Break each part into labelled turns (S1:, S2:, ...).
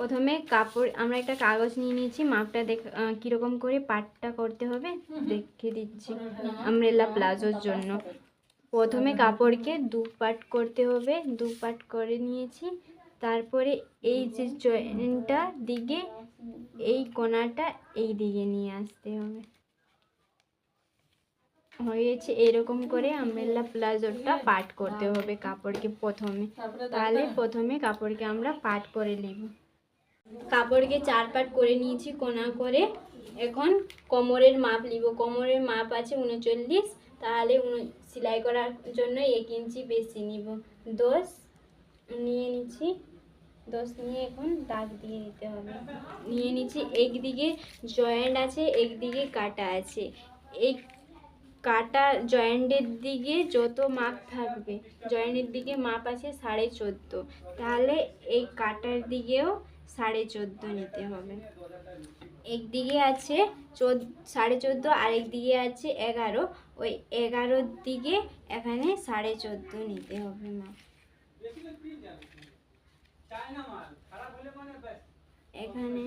S1: প্রথমে কাপড় আমরা একটা কাগজ নিয়ে নিয়েছি, মাপটা কীরকম করে পাটটা করতে হবে দেখিয়ে দিচ্ছি। আমব্রেলা প্লাজোর জন্য প্রথমে কাপড়কে 2 পার্ট করতে হবে, 2 পার্ট করে নিয়েছি। তারপরে এই যে জয়েন্টটা দিকে এই কোণাটা এই দিকে নিয়ে আসতে হবে। হয়েছে এরকম করে আমব্রেলা প্লাজোটা পার্ট করতে হবে কাপড়কে প্রথমে। তাহলে প্রথমে কাপড়কে আমরা পার্ট করে নেব। কাপড়কে 4 পার্ট করে নিয়েছি কোণা করে। এখন কোমরের মাপ নিব। কোমরের মাপ আছে 39, তাহলে সেলাই করার জন্য 1 ইঞ্চি বেশি নিব। 10 নিয়ে নিচ্ছি। 10 নিয়ে এখন দাগ দিয়ে দিতে হবে। নিয়ে নিচ্ছি, একদিকে জয়েন্ট আছে, একদিকে কাটা আছে। এই কাটা জয়েন্টের দিকে যত মাপ থাকবে, জয়েন্টের দিকে মাপ আছে 14.5, তাহলে এই কাটার দিকেও 14.5 নিতে হবে। একদিকে আছে 14.5 আর একদিকে আছে 11, ওই 11 দিকে এখানে 14.5 নিতে হবে মাপ। এখানে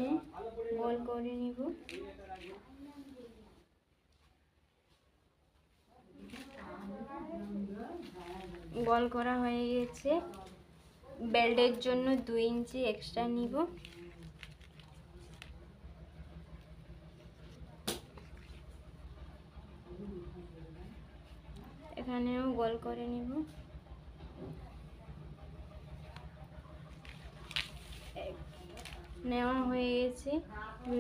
S1: গোল করে নিব। গোল করা হয়ে গেছে। বেল্টের জন্য 2 ইঞ্চি এক্সট্রা নিব। এখানেও গোল করে নিব। নেওয়া হয়ে গেছে।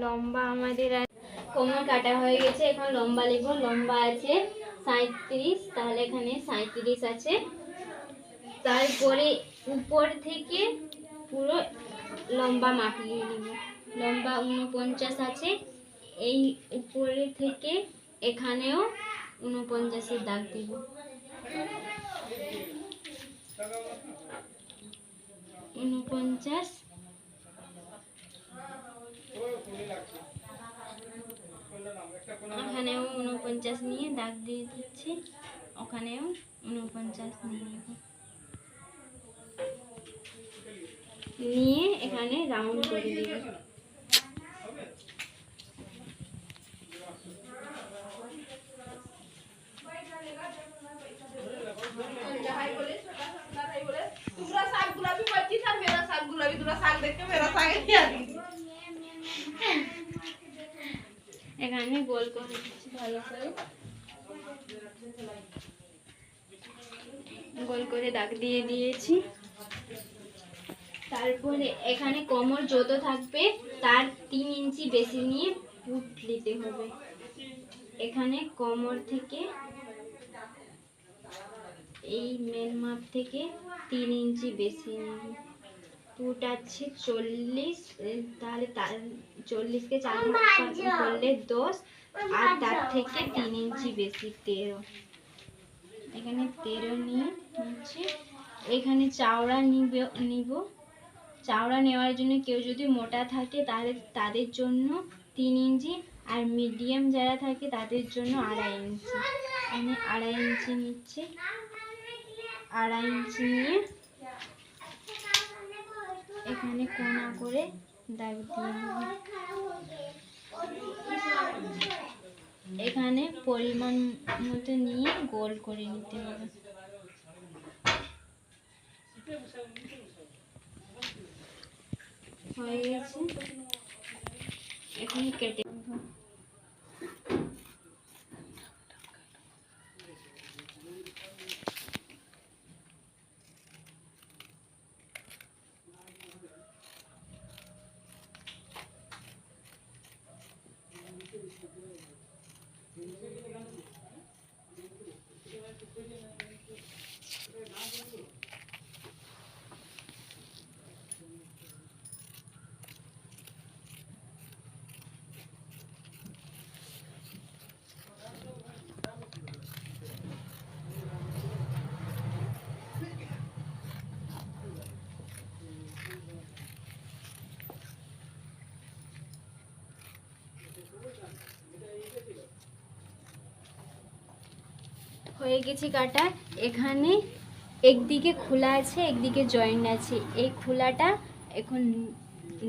S1: লম্বা আমাদের কোমর কাটা হয়ে গেছে। এখন লম্বা নেব। লম্বা আছে 37, তাহলে এখানে 37 আছে। তারপরে উপর থেকে পুরো লম্বা মাপ নিয়ে নেব। লম্বা 49 আছে। এই উপরে থেকে এখানেও 49 দাগ দিব। এখানেও 49 নিয়ে দাগ দিয়ে দিচ্ছি। ওখানেও 49 নিয়ে নেব। নিয়ে এখানে রাউন্ড করে দিব। এখানে গোল করে দিচ্ছি, ভালো করে গোল করে দাগ দিয়ে দিয়েছি। তারপরে এখানে কোমর যত থাকবে তার 3 ইঞ্চি বেশি নিয়ে পুট নিতে হবে। এখানে কোমর থেকে এই মেন মাপ থেকে 3 ইঞ্চি বেশি নিব। পুট আছে 40, তাহলে 40কে 4 ভাগ করলে 10, আর তার থেকে 3 ইঞ্চি বেশি 13। এখানে 13 নিয়ে নিচ্ছি। এখানে চওড়া নিব। চওড়া নেওয়ার জন্য কেউ যদি মোটা থাকে তাহলে তাদের জন্য 3 ইঞ্চি, আর মিডিয়াম যারা থাকে তাদের জন্য 2.5 ইঞ্চি। আমি 2.5 ইঞ্চি নিচ্ছি। 2.5 ইঞ্চি নিয়ে এখানে কোণা করে দাগ দিয়ে নেব। এখানে পরিমাণ মতো নিয়ে গোল করে নিতে হবে। হয়ে গেছে। এখন কেটে নেব। হয়ে গেছে কাটা। এখানে একদিকে খোলা আছে, একদিকে জয়েন্ট আছে। এই খোলাটা এখন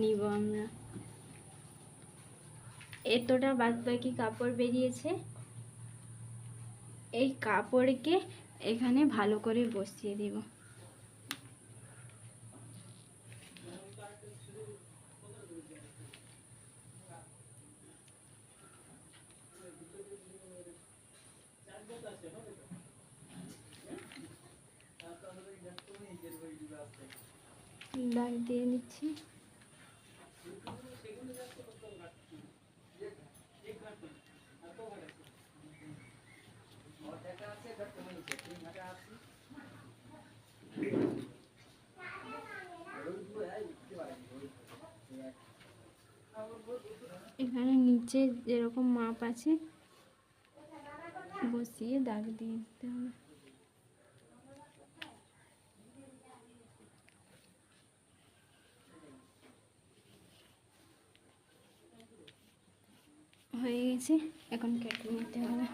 S1: নিব আমরা। এতটা বাদবাকি কাপড় বেরিয়েছে, এই কাপড়কে এখানে ভালো করে বসিয়ে দিব। দাগ দিয়ে নিচ্ছি। এখানে নিচে যেরকম মাপ আছে বসিয়ে দাগ দিয়ে দিতে হবে। হয়ে গেছে, এখন কেটে নিতে হবে।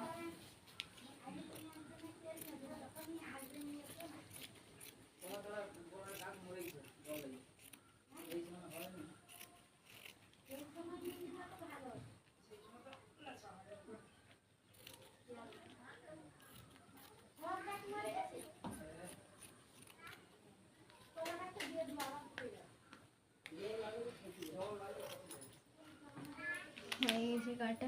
S1: হয়ে গেছে কাটা।